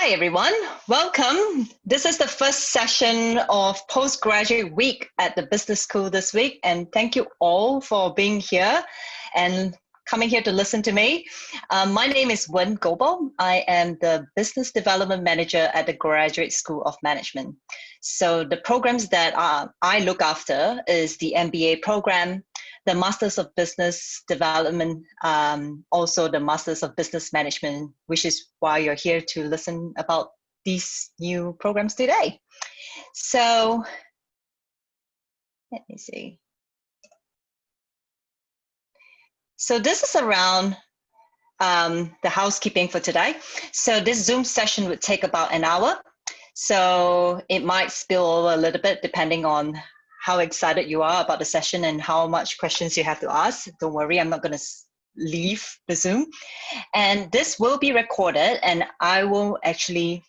Hi, everyone. Welcome. This is the first session of postgraduate week at the business school this week. And thank you all for being here and coming here to listen to me. My name is Wen Gobel. I am the business development manager at the Graduate School of Management. So the programs that I look after is the MBA program, the Masters of Business Development, also the Masters of Business Management, which is why you're here to listen about these new programs today. So let me see. So this is around the housekeeping for today. So this Zoom session would take about an hour. So it might spill over a little bit depending on how excited you are about the session and how much questions you have to ask. Don't worry, I'm not going to leave the Zoom. And this will be recorded, and I will actually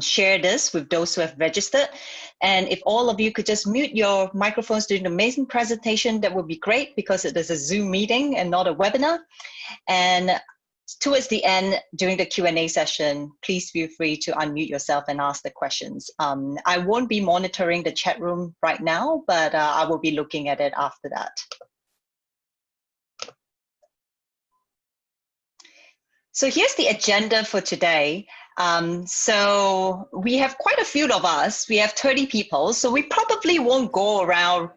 share this with those who have registered. And if all of you could just mute your microphones during the main presentation, that would be great, because it is a Zoom meeting and not a webinar. And towards the end, during the Q&A session, please feel free to unmute yourself and ask the questions. I won't be monitoring the chat room right now, but I will be looking at it after that. So here's the agenda for today. So we have quite a few of us. We have 30 people, so we probably won't go around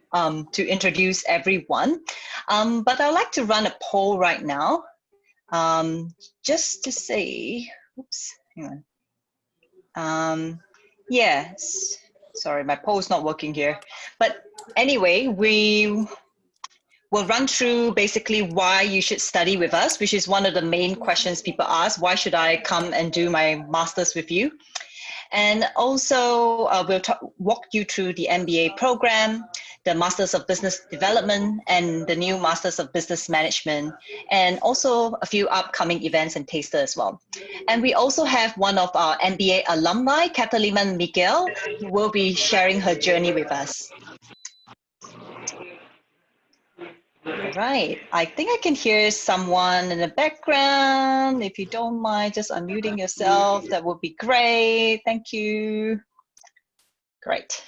to introduce everyone. But I'd like to run a poll right now. Just to say, oops, hang on. Yes, sorry, my poll's not working here. But anyway, we will run through basically why you should study with us, which is one of the main questions people ask. Why should I come and do my master's with you? And also we'll walk you through the MBA program, the Masters of Business Development, and the new Masters of Business Management, and also a few upcoming events and taster as well. And we also have one of our MBA alumni, Catalina Miguel, who will be sharing her journey with us. All right, I think I can hear someone in the background. If you don't mind just unmuting yourself, that would be great. Thank you. Great.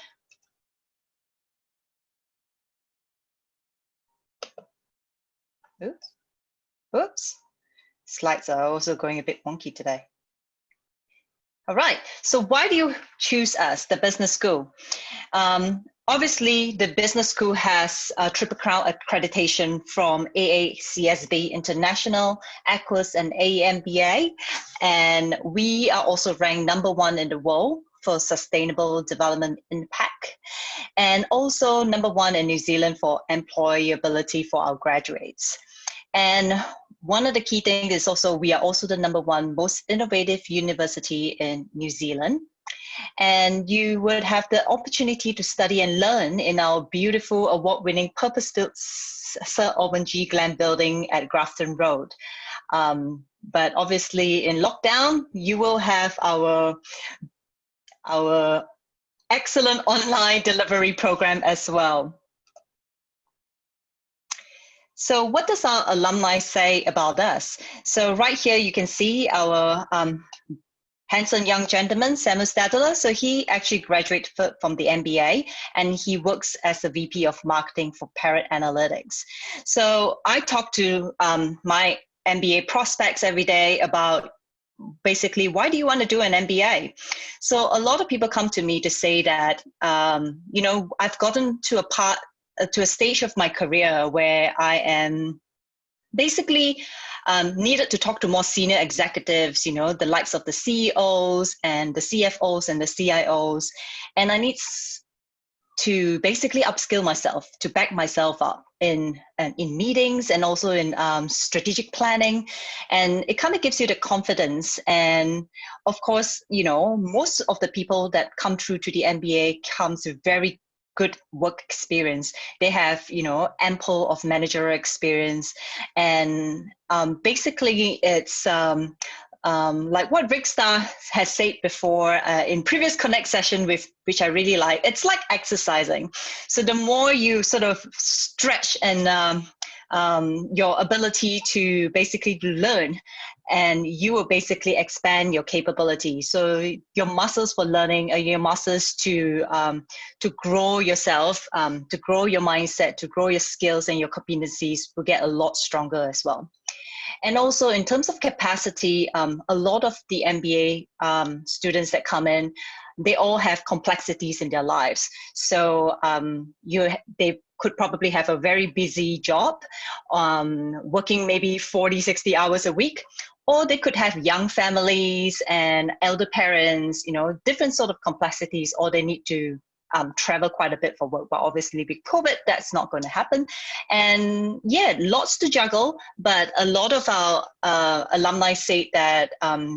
Oops. Oops. Slides are also going a bit wonky today. All right, so why do you choose us, the business school? Obviously, the business school has a Triple Crown accreditation from AACSB International, ACWS, and AMBA. And we are also ranked #1 in the world for sustainable development impact, and also #1 in New Zealand for employability for our graduates. And one of the key things is also we are also the #1 most innovative university in New Zealand. And you would have the opportunity to study and learn in our beautiful award-winning purpose-built Sir Alban G. Glenn building at Grafton Road. But obviously in lockdown, you will have our excellent online delivery program as well. So what does our alumni say about us? So right here, you can see our handsome young gentleman, Samuel Stadler. So he actually graduated from the MBA, and he works as a VP of marketing for Parrot Analytics. So I talk to my MBA prospects every day about basically, why do you want to do an MBA? So a lot of people come to me to say that, you know, I've gotten to a stage of my career where I am basically needed to talk to more senior executives, you know, the likes of the CEOs and the CFOs and the CIOs. And I need to basically upskill myself, to back myself up in meetings and also in strategic planning. And it kind of gives you the confidence. And of course, you know, most of the people that come through to the MBA comes with very good work experience. They have, you know, ample of managerial experience. And basically it's like what Rick Starr has said before in previous Connect session, which I really like, it's like exercising. So the more you sort of stretch and your ability to basically learn, and you will basically expand your capability. So your muscles for learning, your muscles to grow yourself, to grow your mindset, to grow your skills and your competencies will get a lot stronger as well. And also in terms of capacity, a lot of the MBA students that come in, they all have complexities in their lives. So they could probably have a very busy job, working maybe 40, 60 hours a week, or they could have young families and elder parents, different sort of complexities, or they need to travel quite a bit for work, but obviously with COVID, that's not going to happen. And yeah, lots to juggle, but a lot of our alumni say that,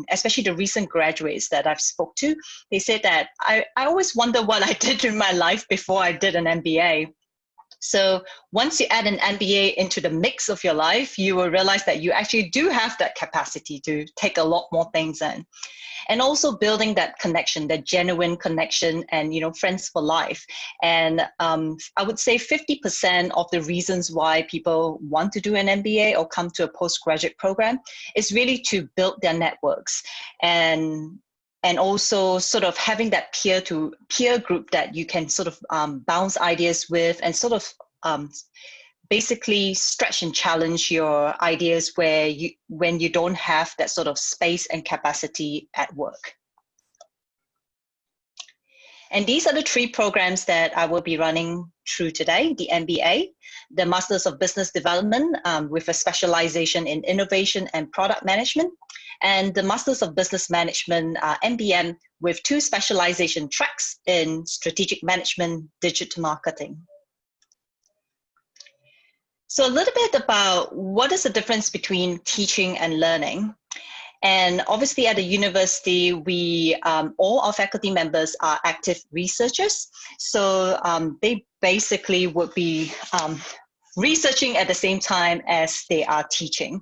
especially the recent graduates that I've spoke to, they said that I always wonder what I did in my life before I did an MBA. So once you add an MBA into the mix of your life, you will realize that you actually do have that capacity to take a lot more things in. And also building that connection, that genuine connection, and friends for life. And I would say 50% of the reasons why people want to do an MBA or come to a postgraduate program is really to build their networks, and also sort of having that peer group that you can sort of bounce ideas with, and sort of basically stretch and challenge your ideas when you don't have that sort of space and capacity at work. And these are the 3 programs that I will be running through today: the MBA, the Masters of Business Development with a specialization in innovation and product management, and the Masters of Business Management, MBM, with 2 specialization tracks in strategic management, digital marketing. So a little bit about what is the difference between teaching and learning. And obviously at the university, all our faculty members are active researchers. So they basically would be researching at the same time as they are teaching.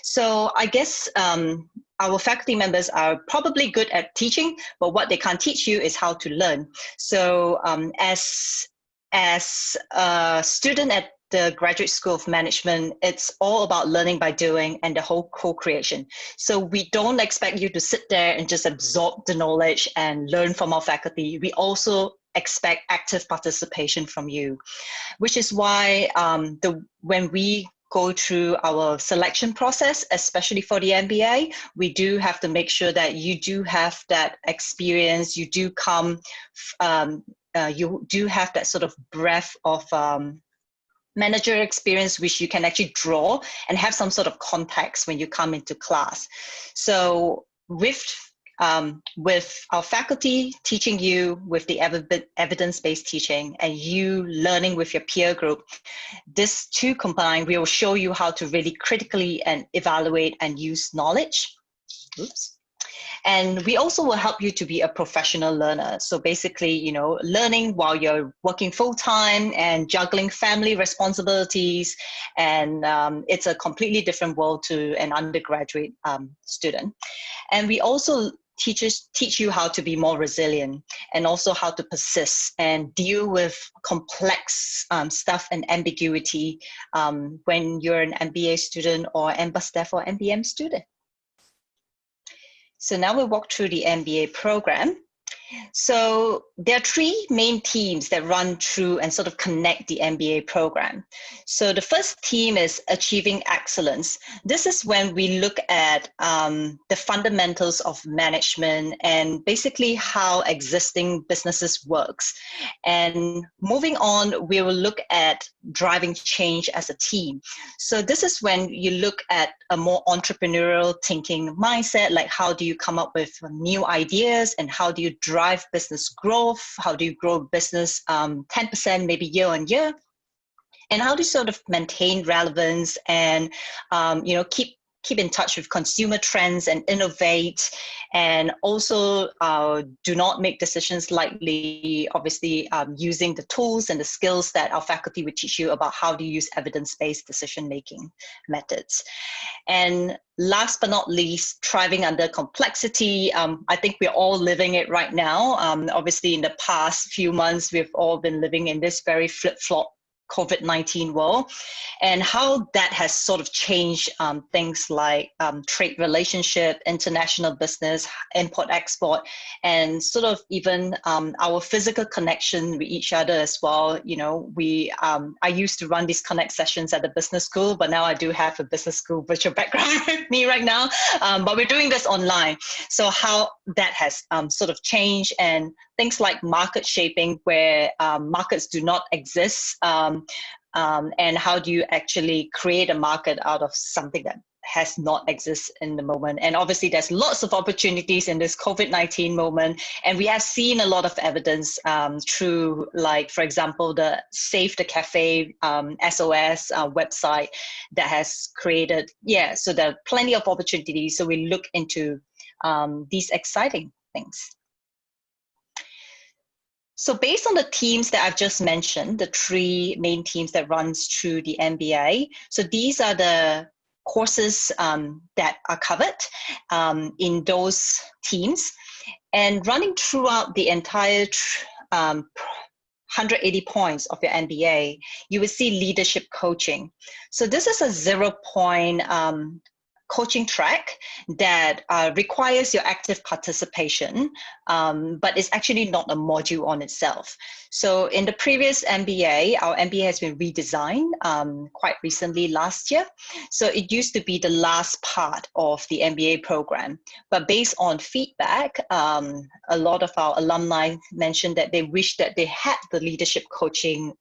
So I guess our faculty members are probably good at teaching, but what they can't teach you is how to learn. So as a student at the Graduate School of Management, it's all about learning by doing and the whole co-creation. So we don't expect you to sit there and just absorb the knowledge and learn from our faculty. We also expect active participation from you, which is why when we go through our selection process, especially for the MBA, we do have to make sure that you do have that experience, you do come, you do have that sort of breadth of manager experience, which you can actually draw and have some sort of context when you come into class. So with our faculty teaching you with the evidence-based teaching, and you learning with your peer group, this 2 combined, we will show you how to really critically and evaluate and use knowledge. Oops. And we also will help you to be a professional learner. So basically, learning while you're working full-time and juggling family responsibilities. And it's a completely different world to an undergraduate student. And we also teach you how to be more resilient, and also how to persist and deal with complex stuff and ambiguity when you're an MBA student or MBusDev or MBM student. So now we'll walk through the MBA program. So there are 3 main teams that run through and sort of connect the MBA program. So the first team is Achieving Excellence. This is when we look at the fundamentals of management and basically how existing businesses works. And moving on, we will look at driving change as a team. So this is when you look at a more entrepreneurial thinking mindset, like how do you come up with new ideas, and how do you drive business growth? How do you grow business 10% maybe year on year? And how do you sort of maintain relevance and keep in touch with consumer trends and innovate, and also do not make decisions lightly, obviously using the tools and the skills that our faculty would teach you about how to use evidence-based decision-making methods. And last but not least, thriving under complexity. I think we're all living it right now. Obviously in the past few months, we've all been living in this very flip-flop COVID-19 world, and how that has sort of changed things like trade relationship, international business, import export, and sort of even our physical connection with each other as well. You know, I used to run these connect sessions at the business school, but now I do have a business school virtual background with me right now, but we're doing this online. So how that has sort of changed, and things like market shaping, where markets do not exist, and how do you actually create a market out of something that has not exist in the moment. And obviously there's lots of opportunities in this COVID-19 moment, and we have seen a lot of evidence through, like, for example, the Save the Cafe SOS website that has created, so there are plenty of opportunities. So we look into these exciting things. So based on the teams that I've just mentioned, the 3 main teams that runs through the MBA, so these are the courses that are covered in those teams. And running throughout the entire 180 points of your MBA, you will see leadership coaching. So this is a 0-point coaching track that requires your active participation, but it's actually not a module on itself. So in the previous MBA, our MBA has been redesigned quite recently last year. So it used to be the last part of the MBA program, but based on feedback, a lot of our alumni mentioned that they wish that they had the leadership coaching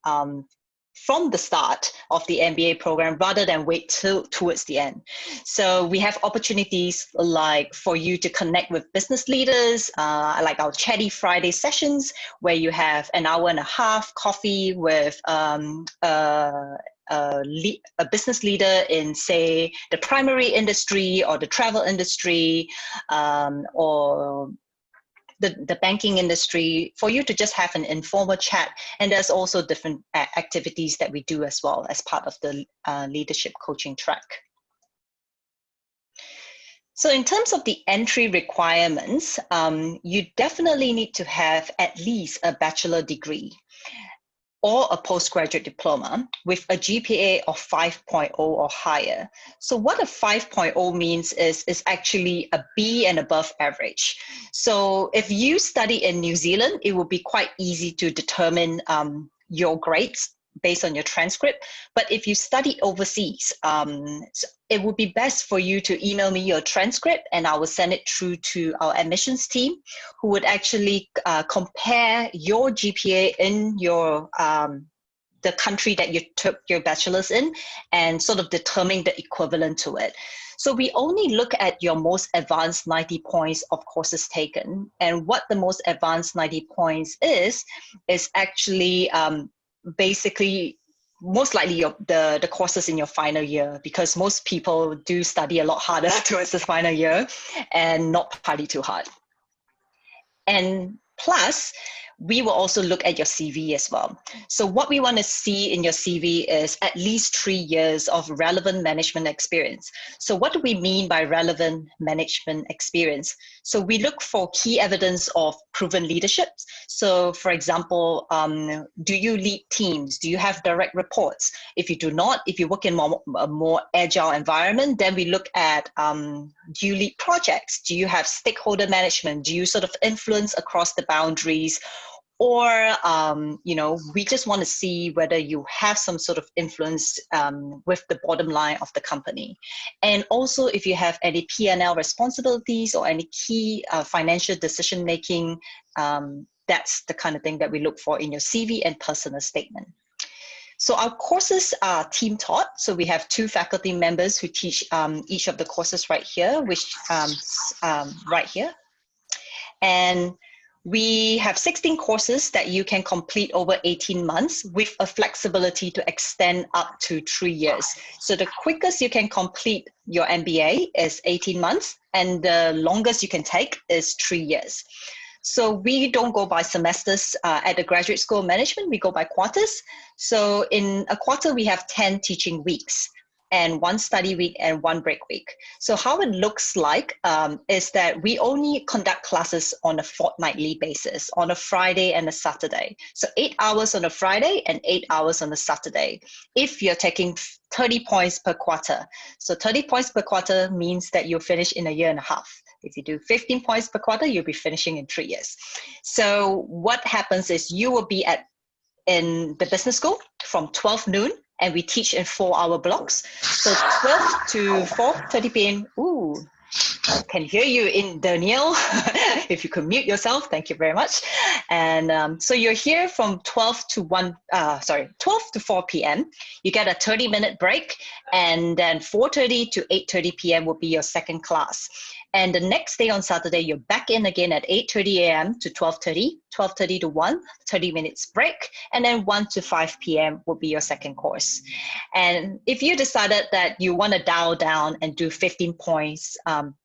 from the start of the MBA program rather than wait towards the end. So we have opportunities like for you to connect with business leaders, like our Chatty Friday sessions, where you have an hour and a half coffee with a business leader in, say, the primary industry or the travel industry, or the banking industry, for you to just have an informal chat. And there's also different activities that we do as well as part of the leadership coaching track. So in terms of the entry requirements, you definitely need to have at least a bachelor degree or a postgraduate diploma with a GPA of 5.0 or higher. So what a 5.0 means is actually a B and above average. So if you study in New Zealand, it will be quite easy to determine your grades based on your transcript. But if you study overseas, it would be best for you to email me your transcript, and I will send it through to our admissions team, who would actually compare your GPA in your the country that you took your bachelor's in, and sort of determine the equivalent to it. So we only look at your most advanced 90 points of courses taken. And what the most advanced 90 points is actually basically most likely the courses in your final year, because most people do study a lot harder towards the final year and not party too hard. And plus, we will also look at your CV as well. So what we want to see in your CV is at least 3 years of relevant management experience. So what do we mean by relevant management experience? So we look for key evidence of proven leadership. So for example, do you lead teams? Do you have direct reports? If you do not, if you work in a more agile environment, then we look at, do you lead projects? Do you have stakeholder management? Do you sort of influence across the boundaries? Or, you know, we just want to see whether you have some sort of influence with the bottom line of the company. And also if you have any P&L responsibilities or any key financial decision-making, that's the kind of thing that we look for in your CV and personal statement. So our courses are team taught. So we have 2 faculty members who teach each of the courses right here, which right here. And we have 16 courses that you can complete over 18 months with a flexibility to extend up to 3 years. So the quickest you can complete your MBA is 18 months, and the longest you can take is 3 years. So we don't go by semesters at the Graduate School of Management, we go by quarters. So in a quarter, we have 10 teaching weeks. and 1 study week and 1 break week. So how it looks like is that we only conduct classes on a fortnightly basis, on a Friday and a Saturday. So 8 hours on a Friday and 8 hours on a Saturday, if you're taking 30 points per quarter. So 30 points per quarter means that you'll finish in a year and a half. If you do 15 points per quarter, you'll be finishing in 3 years. So what happens is you will be in the business school from 12 noon, and we teach in 4-hour blocks. So 12 to 4:30 p.m. Ooh, I can hear you in Daniel. If you could mute yourself, thank you very much. And so you're here from 12 to 4 p.m. You get a 30-minute break, and then 4:30 to 8:30 p.m. will be your second class. And the next day on Saturday, you're back in again at 8:30 a.m. to 12:30, 12:30 to 1, 30 minutes break, and then 1 to 5 p.m. will be your second course. And if you decided that you want to dial down and do 15 points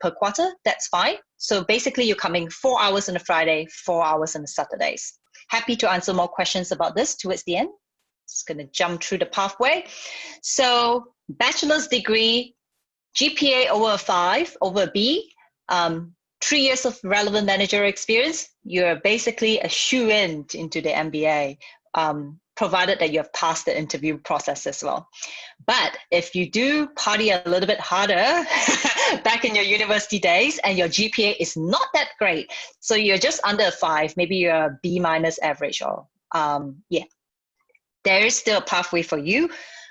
per quarter, that's fine. So basically, you're coming 4 hours on a Friday, 4 hours on the Saturdays. Happy to answer more questions about this towards the end. Just going to jump through the pathway. So bachelor's degree, GPA over a 5, over a B, 3 years of relevant managerial experience, you're basically a shoe-in into the MBA, provided that you have passed the interview process as well. But if you do party a little bit harder back in your university days and your GPA is not that great, so you're just under a 5, maybe you're a B- average, or there is still a pathway for you.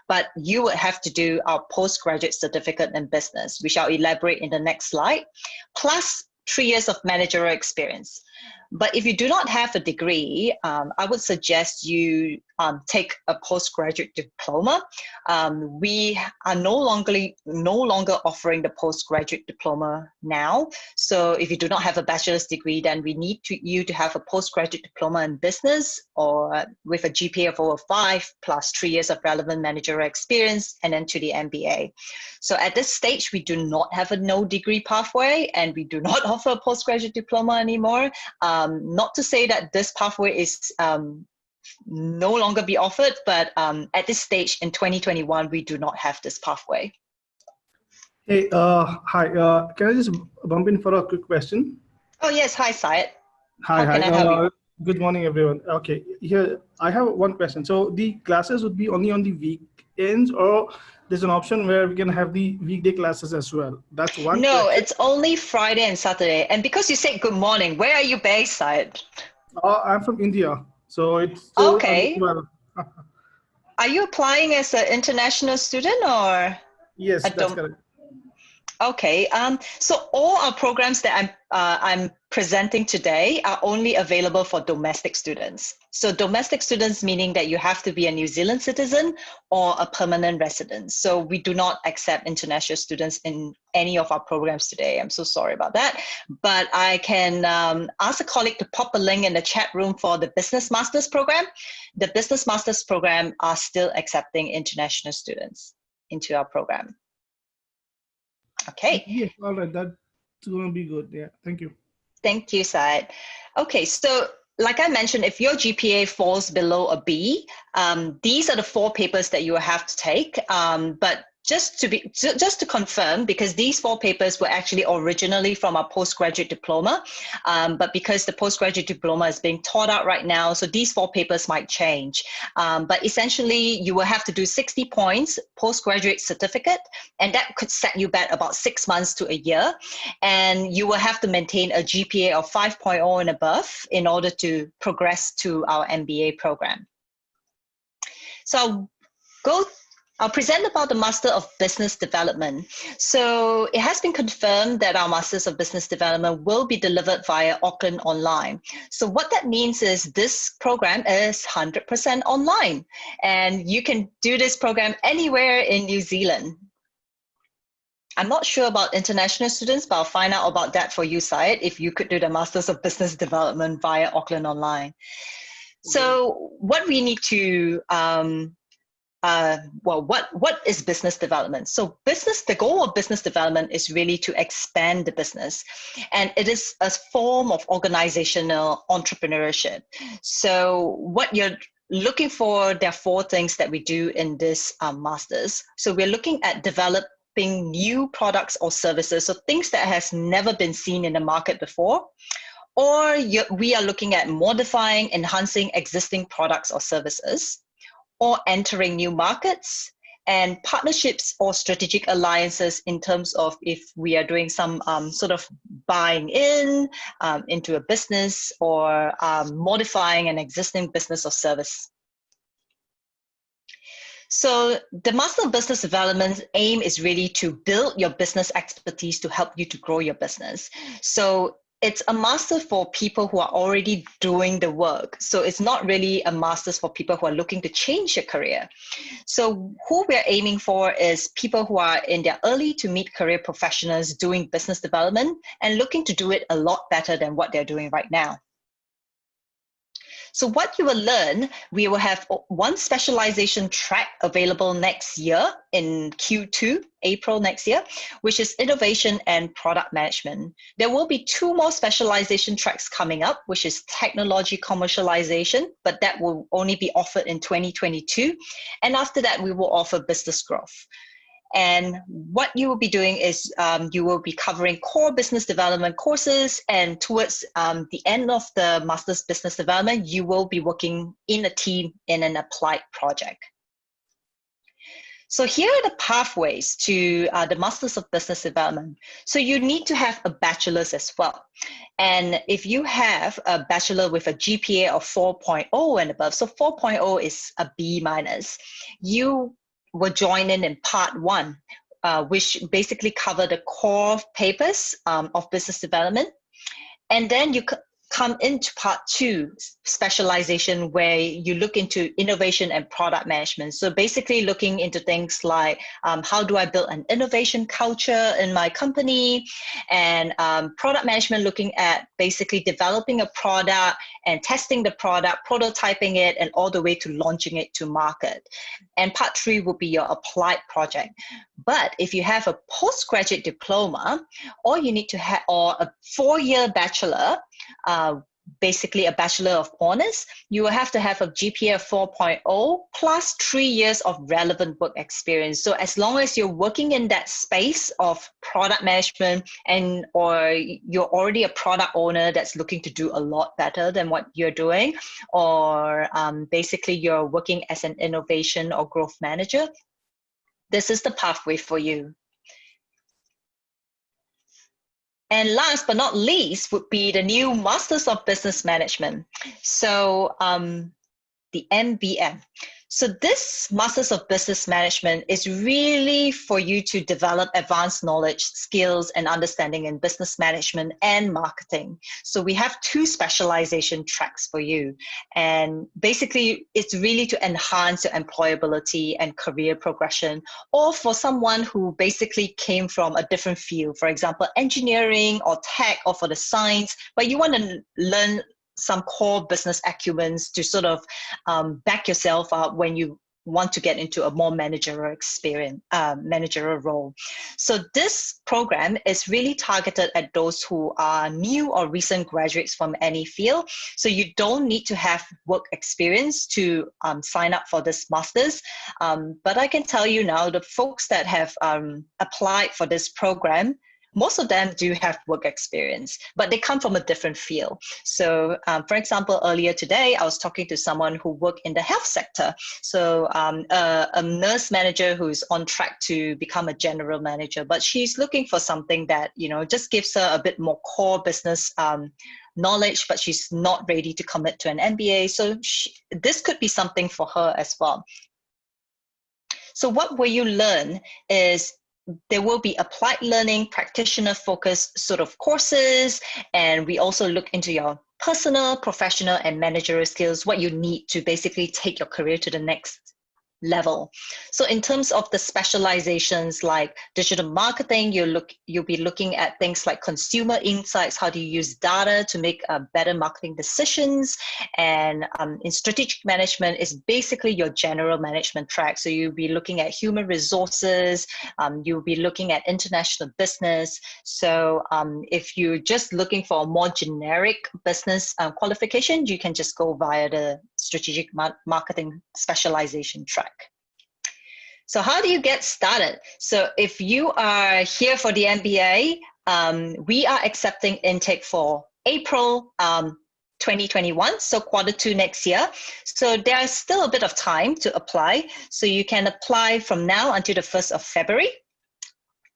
But you would have to do our postgraduate certificate in business, which I'll elaborate in the next slide, plus 3 years of managerial experience. But if you do not have a degree, I would suggest you take a postgraduate diploma. We are no longer offering the postgraduate diploma now. So if you do not have a bachelor's degree, then we need you to have a postgraduate diploma in business, or with a GPA of over 5 plus 3 years of relevant managerial experience, and then to the MBA. So at this stage, we do not have a no degree pathway, and we do not offer a postgraduate diploma anymore. Not to say that this pathway is no longer be offered, but at this stage in 2021, we do not have this pathway. Hey, hi. Can I just bump in for a quick question? Oh yes, hi Syed. Hi, How can I help you? Good morning, everyone. Okay, here I have one question. So the classes would be only on the weekends, or there's an option where we can have the weekday classes as well? That's one. No, question. it's only Friday and Saturday. And because you said good morning, where are you based, Syed? I'm from India, so it's still Okay. Are you applying as an international student or? Yes, that's correct. Okay, so all our programs that I'm presenting today are only available for domestic students. So domestic students meaning that you have to be a New Zealand citizen or a permanent resident. So we do not accept international students in any of our programs today. I'm so sorry about that. But I can ask a colleague to pop a link in the chat room for the Business Masters program. The Business Masters program are still accepting international students into our program. Okay. Yes, all right. That's going to be good. Yeah, thank you. Thank you, Syed. Okay, so like I mentioned, if your GPA falls below a B, these are the 4 papers that you will have to take. But just to confirm, because these 4 papers were actually originally from our postgraduate diploma, but because the postgraduate diploma is being taught out right now, so these 4 papers might change. But essentially, you will have to do 60 points postgraduate certificate, and that could set you back about 6 months to a year. And you will have to maintain a GPA of 5.0 and above in order to progress to our MBA program. So I'll present about the Master of Business Development. So it has been confirmed that our Masters of Business Development will be delivered via Auckland Online. So what that means is this program is 100% online, and you can do this program anywhere in New Zealand. I'm not sure about international students, but I'll find out about that for you, Syed, if you could do the Masters of Business Development via Auckland Online. So what we need to what is business development? So the goal of business development is really to expand the business, and it is a form of organizational entrepreneurship. So what you're looking for, there are 4 things that we do in this masters. So we're looking at developing new products or services, so things that has never been seen in the market before, or we are looking at modifying, enhancing existing products or services, or entering new markets, and partnerships or strategic alliances in terms of if we are doing some sort of buying into a business, or modifying an existing business or service. So the Master of Business Development aim is really to build your business expertise to help you to grow your business. So it's a master for people who are already doing the work. So it's not really a master's for people who are looking to change their career. So who we're aiming for is people who are in their early to mid-career professionals doing business development and looking to do it a lot better than what they're doing right now. So what you will learn, we will have 1 specialization track available next year in Q2, April next year, which is innovation and product management. There will be 2 more specialization tracks coming up, which is technology commercialization, but that will only be offered in 2022. And after that, we will offer business growth. And what you will be doing is you will be covering core business development courses, and towards the end of the Master's Business Development, you will be working in a team in an applied project. So here are the pathways to the Masters of Business Development. So you need to have a bachelor's as well. And if you have a bachelor with a GPA of 4.0 and above, so 4.0 is a B minus, you will join in part 1, which basically cover the core papers of business development. And then you come into part 2, specialization, where you look into innovation and product management. So basically looking into things like how do I build an innovation culture in my company, and product management, looking at basically developing a product and testing the product, prototyping it, and all the way to launching it to market. And part 3 will be your applied project. But if you have a postgraduate diploma, or you need to have, or a 4-year bachelor, basically a Bachelor of Honors, you will have to have a GPA of 4.0 plus 3 years of relevant work experience. So as long as you're working in that space of product management, and or you're already a product owner that's looking to do a lot better than what you're doing, or basically you're working as an innovation or growth manager, this is the pathway for you. And last but not least would be the new Masters of Business Management. So the MBM. So this Masters of Business Management is really for you to develop advanced knowledge, skills, and understanding in business management and marketing. So we have 2 specialization tracks for you. And basically, it's really to enhance your employability and career progression, or for someone who basically came from a different field, for example, engineering or tech, or for the science, but you want to learn some core business acumens to sort of back yourself up when you want to get into a more managerial experience, managerial role. So this program is really targeted at those who are new or recent graduates from any field. So you don't need to have work experience to sign up for this master's. But I can tell you now, the folks that have applied for this program, most of them do have work experience, but they come from a different field. So for example, earlier today, I was talking to someone who worked in the health sector. So a nurse manager who's on track to become a general manager, but she's looking for something that, you know, just gives her a bit more core business knowledge, but she's not ready to commit to an MBA. So this could be something for her as well. So what will you learn is there will be applied learning, practitioner-focused sort of courses, and we also look into your personal, professional, and managerial skills, what you need to basically take your career to the next level. So in terms of the specializations like digital marketing, you'll be looking at things like consumer insights, how do you use data to make better marketing decisions, and in strategic management is basically your general management track. So you'll be looking at human resources, you'll be looking at international business. So if you're just looking for a more generic business qualification, you can just go via the strategic marketing specialization track. So how do you get started? So if you are here for the MBA, we are accepting intake for April 2021, so Q2 next year. So there's still a bit of time to apply. So you can apply from now until the 1st of February.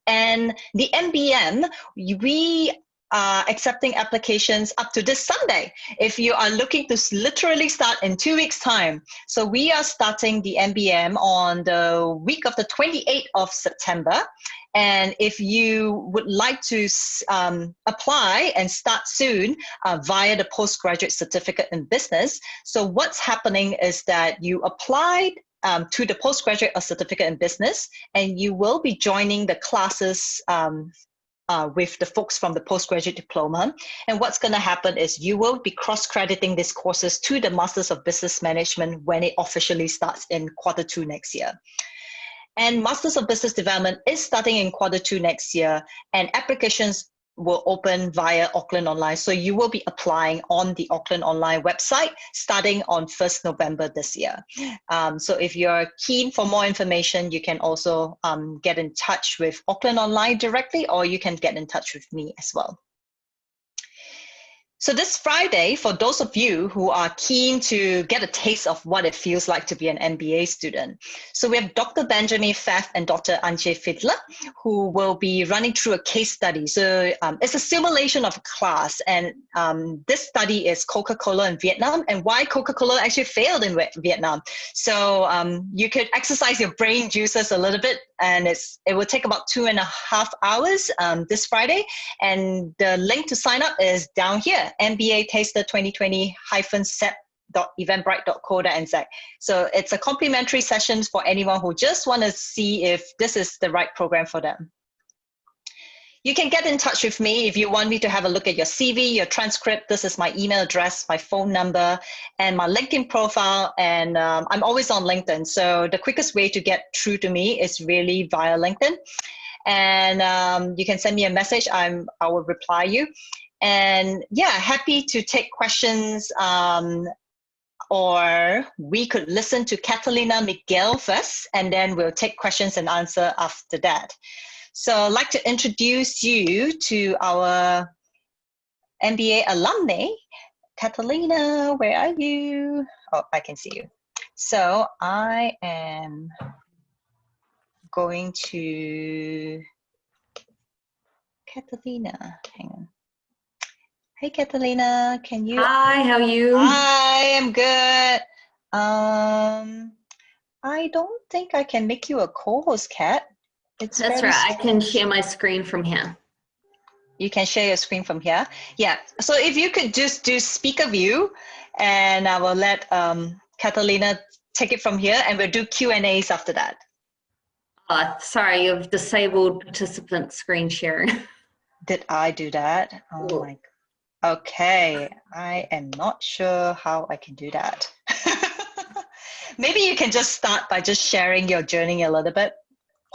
And the MBM, we are accepting applications up to this Sunday if you are looking to literally start in 2 weeks' time. So we are starting the MBM on the week of the 28th of September. And if you would like to apply and start soon via the postgraduate certificate in business, so what's happening is that you applied to the postgraduate or certificate in business, and you will be joining the classes with the folks from the postgraduate diploma. And what's going to happen is you will be cross-crediting these courses to the Masters of Business Management when it officially starts in Q2 next year. And Masters of Business Development is starting in Q2 next year, and applications will open via Auckland Online. So you will be applying on the Auckland Online website starting on 1st November this year. So if you're keen for more information, you can also get in touch with Auckland Online directly, or you can get in touch with me as well. So this Friday, for those of you who are keen to get a taste of what it feels like to be an MBA student, so we have Dr. Benjamin Pfaff and Dr. Anje Fiedler, who will be running through a case study. So it's a simulation of a class, and this study is Coca-Cola in Vietnam and why Coca-Cola actually failed in Vietnam. So you could exercise your brain juices a little bit, and it will take about 2.5 hours this Friday. And the link to sign up is down here. MBA Taster 2020-sep.eventbrite.co.nz. So it's a complimentary session for anyone who just want to see if this is the right program for them. You can get in touch with me if you want me to have a look at your CV, your transcript. This is my email address, my phone number, and my LinkedIn profile. And I'm always on LinkedIn. So the quickest way to get through to me is really via LinkedIn. And you can send me a message. I will reply you. And yeah, happy to take questions, or we could listen to Catalina Miguel first, and then we'll take questions and answer after that. So I'd like to introduce you to our MBA alumni. Catalina, where are you? Oh, I can see you. So I am going to Catalina, hang on. Hey, Catalina, can you? Hi, how are you? I am good. I don't think I can make you a co-host, Kat. That's right, I can share my screen from here. You can share your screen from here. Yeah, so if you could just do speaker view, and I will let Catalina take it from here, and we'll do Q&As after that. Sorry, you've disabled participant screen sharing. Did I do that? Oh Cool. my God. Okay, I am not sure how I can do that. Maybe you can just start by just sharing your journey a little bit.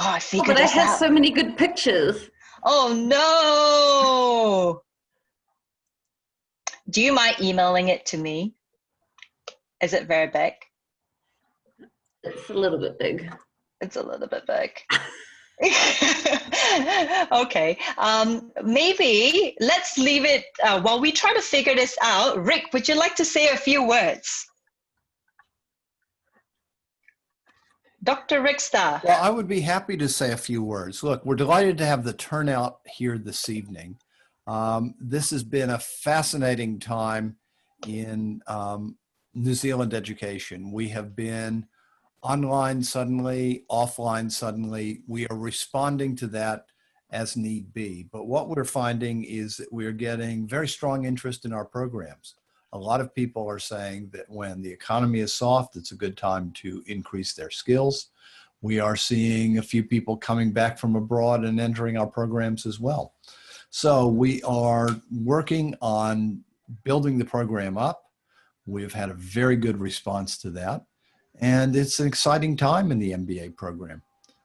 Oh, I figured But I this have out. so many good pictures. Oh no! Do you mind emailing it to me? Is it very big? It's a little bit big. It's a little bit big. Okay, maybe let's leave it while we try to figure this out. Rick, would you like to say a few words? Dr. Rick Starr. Well, I would be happy to say a few words. Look, we're delighted to have the turnout here this evening. This has been a fascinating time in New Zealand education. We have been online suddenly, offline suddenly. We are responding to that as need be. But what we're finding is that we're getting very strong interest in our programs. A lot of people are saying that when the economy is soft, it's a good time to increase their skills. We are seeing a few people coming back from abroad and entering our programs as well. So we are working on building the program up. We've had a very good response to that. And it's an exciting time in the MBA program.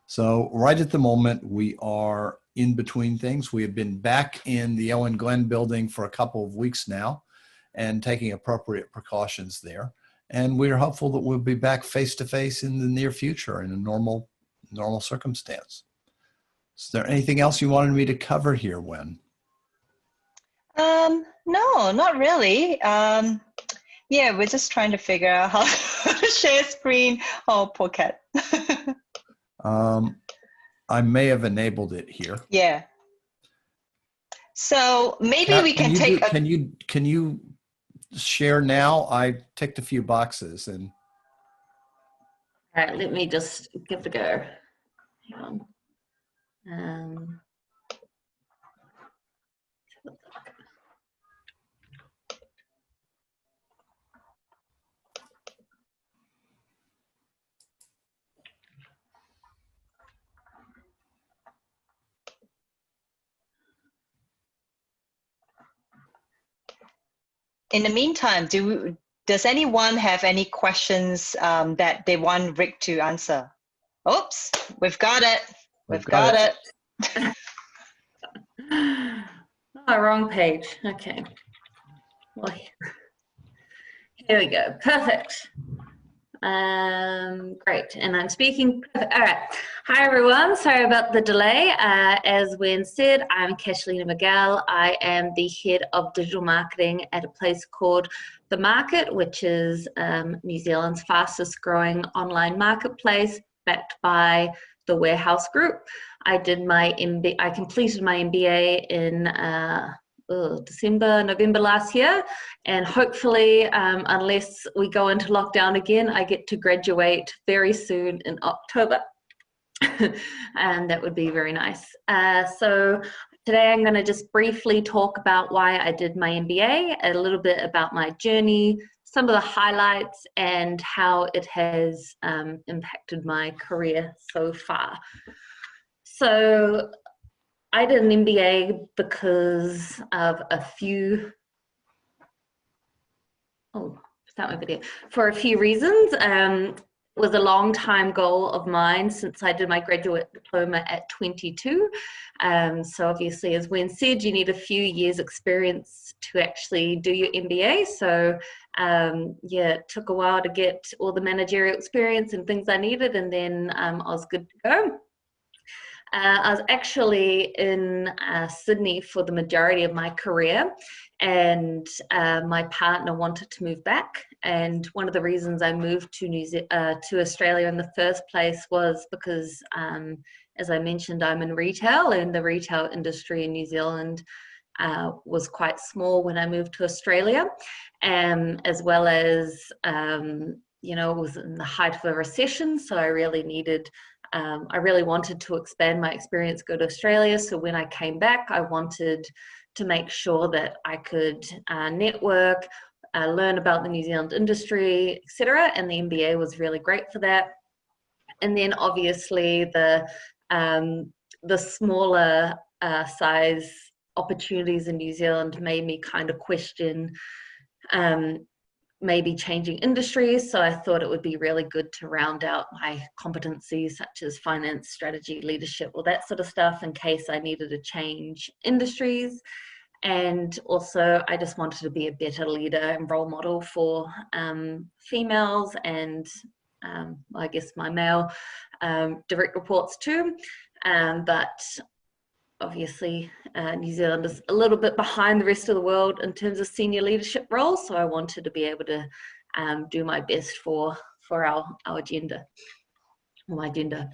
So right at the moment, we are in between things. We have been back in the Owen Glenn building for a couple of weeks now and taking appropriate precautions there. And we're hopeful that we'll be back face to face in the near future in a normal circumstance. Is there anything else you wanted me to cover here, Wen? No, not really. Yeah, we're just trying to figure out how to share screen. Oh, poor cat. I may have enabled it here. Yeah. So maybe Kat, we can take can you share now? I ticked a few boxes and. All right, let me just give it a go. Hang on. In the meantime, does anyone have any questions that they want Rick to answer? Oops, we've got it. We've got it. Oh, wrong page. Okay. Well, here we go. Perfect. Great. And I'm speaking. All right. Hi, everyone. Sorry about the delay. As Wen said, I'm Cashlina Miguel. I am the head of digital marketing at a place called The Market, which is New Zealand's fastest growing online marketplace backed by the Warehouse Group. I completed my MBA in November last year, and hopefully, unless we go into lockdown again, I get to graduate very soon in October. And that would be very nice. So today I'm going to just briefly talk about why I did my MBA, a little bit about my journey, some of the highlights, and how it has impacted my career so far. So I did an MBA because of for a few reasons. Was a long time goal of mine since I did my graduate diploma at 22. So obviously, as Wen said, you need a few years experience to actually do your MBA. So yeah, it took a while to get all the managerial experience and things I needed, and then I was good to go. I was actually in Sydney for the majority of my career, and my partner wanted to move back. And one of the reasons I moved to Australia in the first place was because, as I mentioned, I'm in retail, and the retail industry in New Zealand was quite small when I moved to Australia, as well as it was in the height of a recession, so I really wanted to expand my experience, go to Australia. So when I came back, I wanted to make sure that I could network, learn about the New Zealand industry, etc. And the MBA was really great for that. And then obviously the smaller size opportunities in New Zealand made me kind of question maybe changing industries. So I thought it would be really good to round out my competencies such as finance, strategy, leadership, all that sort of stuff in case I needed to change industries. And also I just wanted to be a better leader and role model for females and I guess my male direct reports too. But obviously, New Zealand is a little bit behind the rest of the world in terms of senior leadership roles, so I wanted to be able to do my best for our gender, my gender.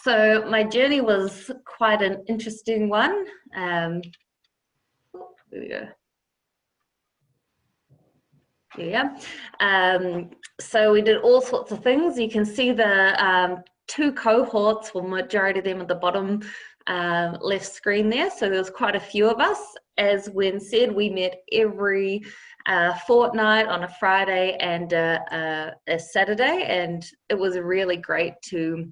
So my journey was quite an interesting one. There we go. Yeah. So we did all sorts of things. You can see the two cohorts, well, majority of them at the bottom left screen there. So there was quite a few of us. As Wen said, we met every fortnight on a Friday and a Saturday, and it was really great to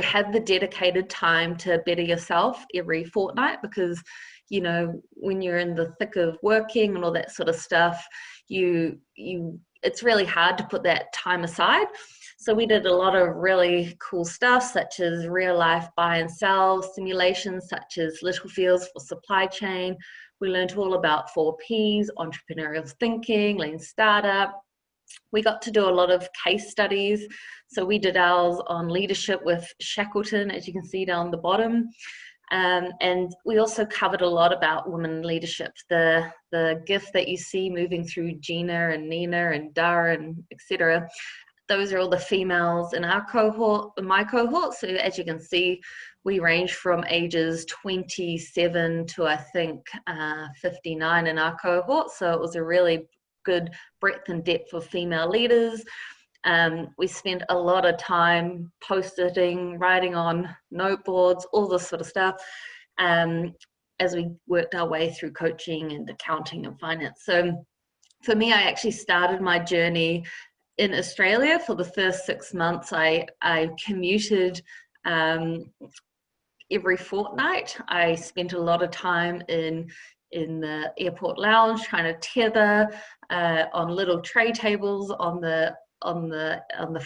have the dedicated time to better yourself every fortnight, because when you're in the thick of working and all that sort of stuff, it's really hard to put that time aside. So we did a lot of really cool stuff, such as real life buy and sell simulations, such as Littlefields for supply chain. We learned all about 4 Ps, entrepreneurial thinking, lean startup, we got to do a lot of case studies. So we did ours on leadership with Shackleton, as you can see down the bottom. And we also covered a lot about women leadership, the GIF that you see moving through Gina and Nina and Dara and etc. Those are all the females in our cohort, in my cohort. So as you can see, we range from ages 27 to I think 59 in our cohort. So it was a really good breadth and depth of female leaders. We spent a lot of time post-itting, writing on noteboards, all this sort of stuff, as we worked our way through coaching and accounting and finance. So for me, I actually started my journey in Australia. For the first 6 months, I commuted every fortnight. I spent a lot of time in the airport lounge trying to tether on little tray tables on the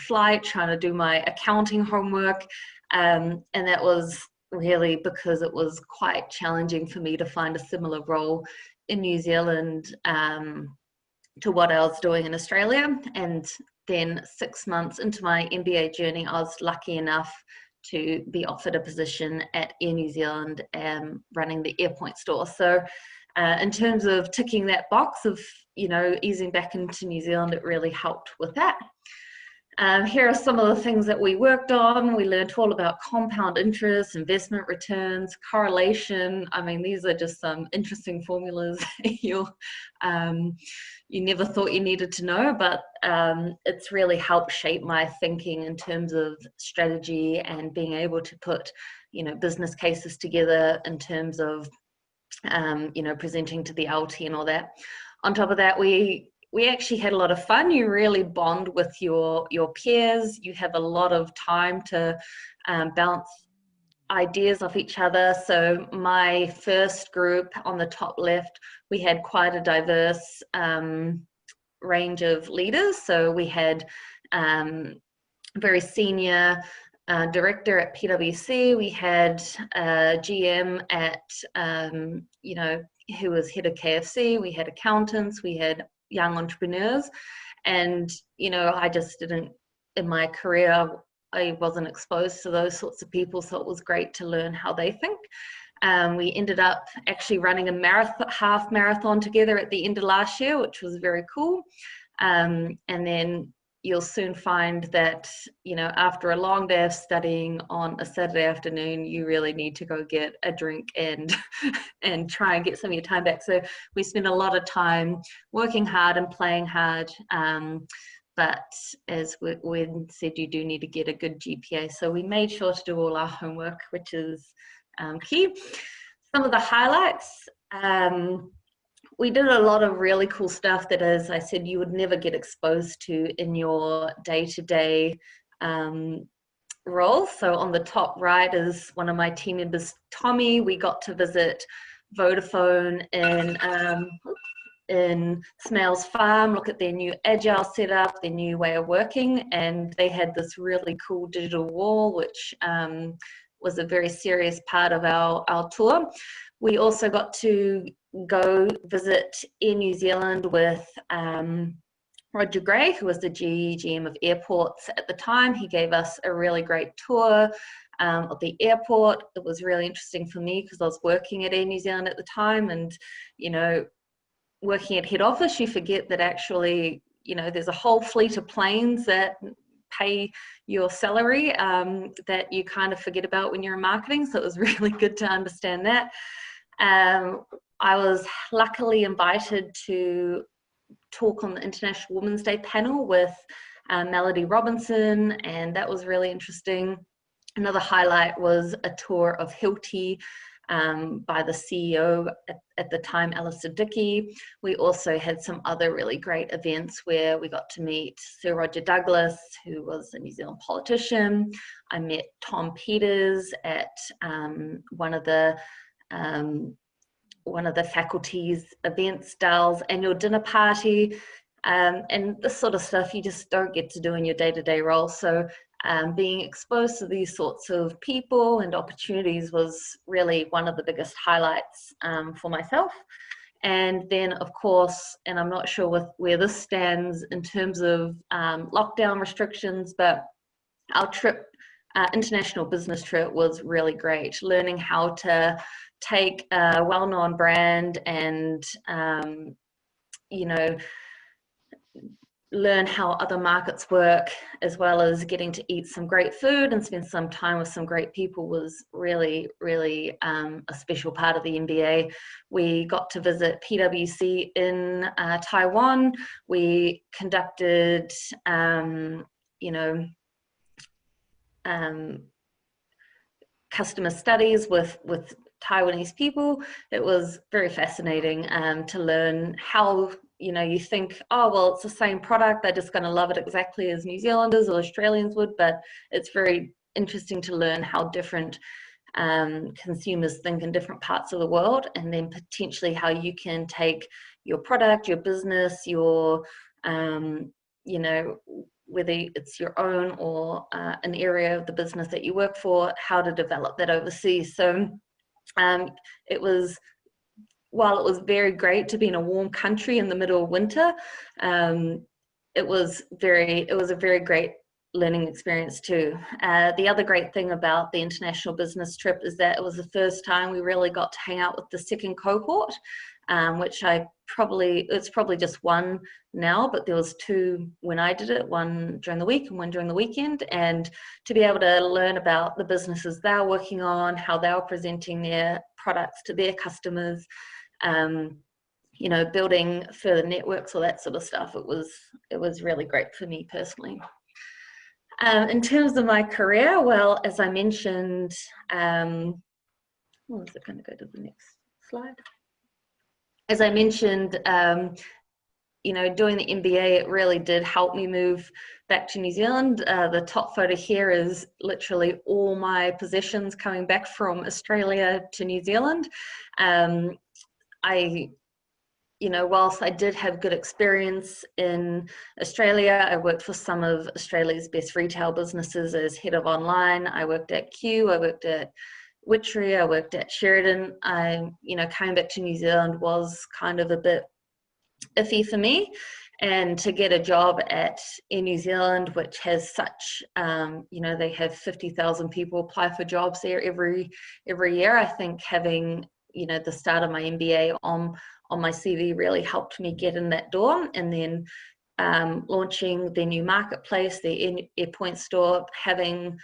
flight, trying to do my accounting homework, and that was really because it was quite challenging for me to find a similar role in New Zealand to what I was doing in Australia. And then 6 months into my MBA journey, I was lucky enough to be offered a position at Air New Zealand running the AirPoint store. So in terms of ticking that box of, you know, easing back into New Zealand, it really helped with that. Here are some of the things that we worked on. We learned all about compound interest, investment returns, correlation. I mean, these are just some interesting formulas you never thought you needed to know, but it's really helped shape my thinking in terms of strategy and being able to put, you know, business cases together in terms of, you know, presenting to the LT and all that. On top of that, we actually had a lot of fun. You really bond with your peers. You have a lot of time to bounce ideas off each other. So my first group on the top left, we had quite a diverse range of leaders. So we had very senior director at PwC. We had a GM at, you know, who was head of KFC. We had accountants. We had young entrepreneurs. And, you know, I just didn't, in my career, I wasn't exposed to those sorts of people. So it was great to learn how they think. We ended up actually running a half marathon together at the end of last year, which was very cool. And then you'll soon find that, you know, after a long day of studying on a Saturday afternoon, you really need to go get a drink and try and get some of your time back. So we spent a lot of time working hard and playing hard. But as Wynne said, you do need to get a good GPA. So we made sure to do all our homework, which is key. Some of the highlights. We did a lot of really cool stuff that, as I said, you would never get exposed to in your day-to-day role. So on the top right is one of my team members, Tommy. We got to visit Vodafone in Smales Farm, look at their new agile setup, their new way of working, and they had this really cool digital wall, which was a very serious part of our tour. We also got to go visit Air New Zealand with Roger Gray, who was the GM of airports at the time. He gave us a really great tour of the airport. It was really interesting for me because I was working at Air New Zealand at the time, and, you know, working at head office, you forget that actually, you know, there's a whole fleet of planes that pay your salary that you kind of forget about when you're in marketing. So it was really good to understand that. I was luckily invited to talk on the International Women's Day panel with Melody Robinson, and that was really interesting. Another highlight was a tour of Hilti by the CEO at the time, Alistair Dickey. We also had some other really great events where we got to meet Sir Roger Douglas, who was a New Zealand politician. I met Tom Peters at one of the faculty's events, Dale's annual dinner party, and this sort of stuff you just don't get to do in your day-to-day role. So being exposed to these sorts of people and opportunities was really one of the biggest highlights for myself. And then, of course, and I'm not sure where this stands in terms of lockdown restrictions, but our trip, international business trip, was really great. Learning how to take a well-known brand and, you know, learn how other markets work, as well as getting to eat some great food and spend some time with some great people, was really, really a special part of the MBA. We got to visit PwC in Taiwan. We conducted, customer studies with Taiwanese people. It was very fascinating to learn how, you think, oh, well, it's the same product, they're just going to love it exactly as New Zealanders or Australians would, but it's very interesting to learn how different consumers think in different parts of the world, and then potentially how you can take your product, your business, your, whether it's your own or an area of the business that you work for, how to develop that overseas. So while it was very great to be in a warm country in the middle of winter, it was a very great learning experience too. The other great thing about the international business trip is that it was the first time we really got to hang out with the second cohort, which it's probably just one now, but there was two when I did it, one during the week and one during the weekend. And to be able to learn about the businesses they're working on, how they're presenting their products to their customers, building further networks, all that sort of stuff. It was really great for me personally. In terms of my career, well, as I mentioned, is it going to go to the next slide? As I mentioned, doing the MBA, it really did help me move back to New Zealand. The top photo here is literally all my possessions coming back from Australia to New Zealand. Whilst I did have good experience in Australia, I worked for some of Australia's best retail businesses as head of online. I worked at Q, I worked at Witchery, I worked at Sheridan. Coming back to New Zealand was kind of a bit iffy for me. And to get a job in New Zealand, which has such, they have 50,000 people apply for jobs there every year. I think having, the start of my MBA on my CV really helped me get in that door. And then launching their new marketplace, their AirPoint store, having,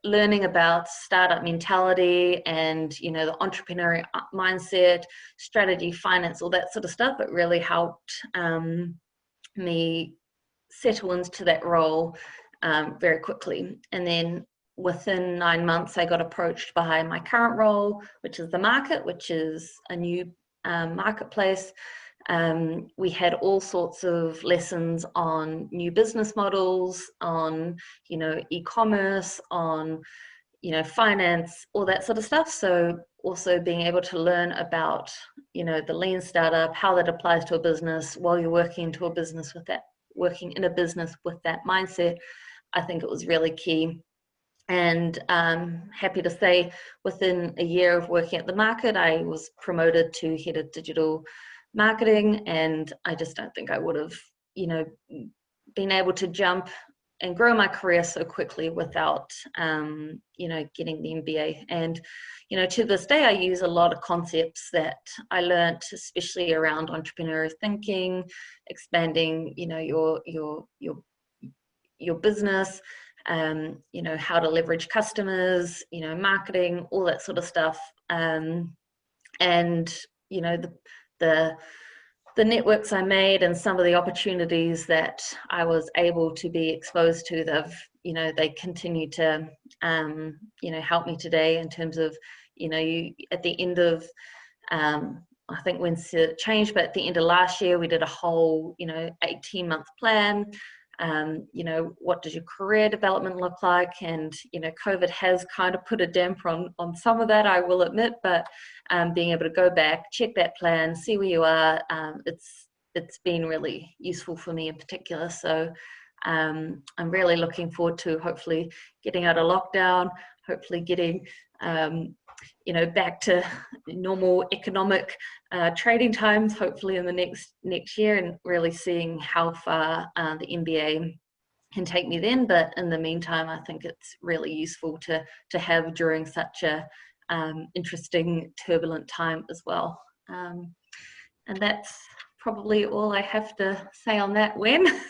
learning about startup mentality and, the entrepreneurial mindset, strategy, finance, all that sort of stuff. It really helped me settle into that role very quickly. And then within 9 months, I got approached by my current role, which is the market, which is a new marketplace. We had all sorts of lessons on new business models, on, e-commerce, on, finance, all that sort of stuff. So also being able to learn about, the lean startup, how that applies to a business while you're working in a business with that mindset, I think it was really key. And happy to say, within a year of working at the market, I was promoted to head of digital marketing, and I just don't think I would have, been able to jump and grow my career so quickly without, getting the MBA. And, to this day, I use a lot of concepts that I learned, especially around entrepreneurial thinking, expanding, your business, how to leverage customers, marketing, all that sort of stuff. The networks I made and some of the opportunities that I was able to be exposed to, they continue to, help me today in terms of, at the end of, I think when it changed, but at the end of last year, we did a whole, 18-month plan. What does your career development look like? And, COVID has kind of put a damper on some of that, I will admit, but being able to go back, check that plan, see where you are, it's been really useful for me in particular. So I'm really looking forward to hopefully getting out of lockdown, hopefully getting you know, back to normal economic trading times, hopefully in the next year, and really seeing how far the MBA can take me then. But in the meantime, I think it's really useful to have during such a interesting, turbulent time as well. And that's probably all I have to say on that, Wen.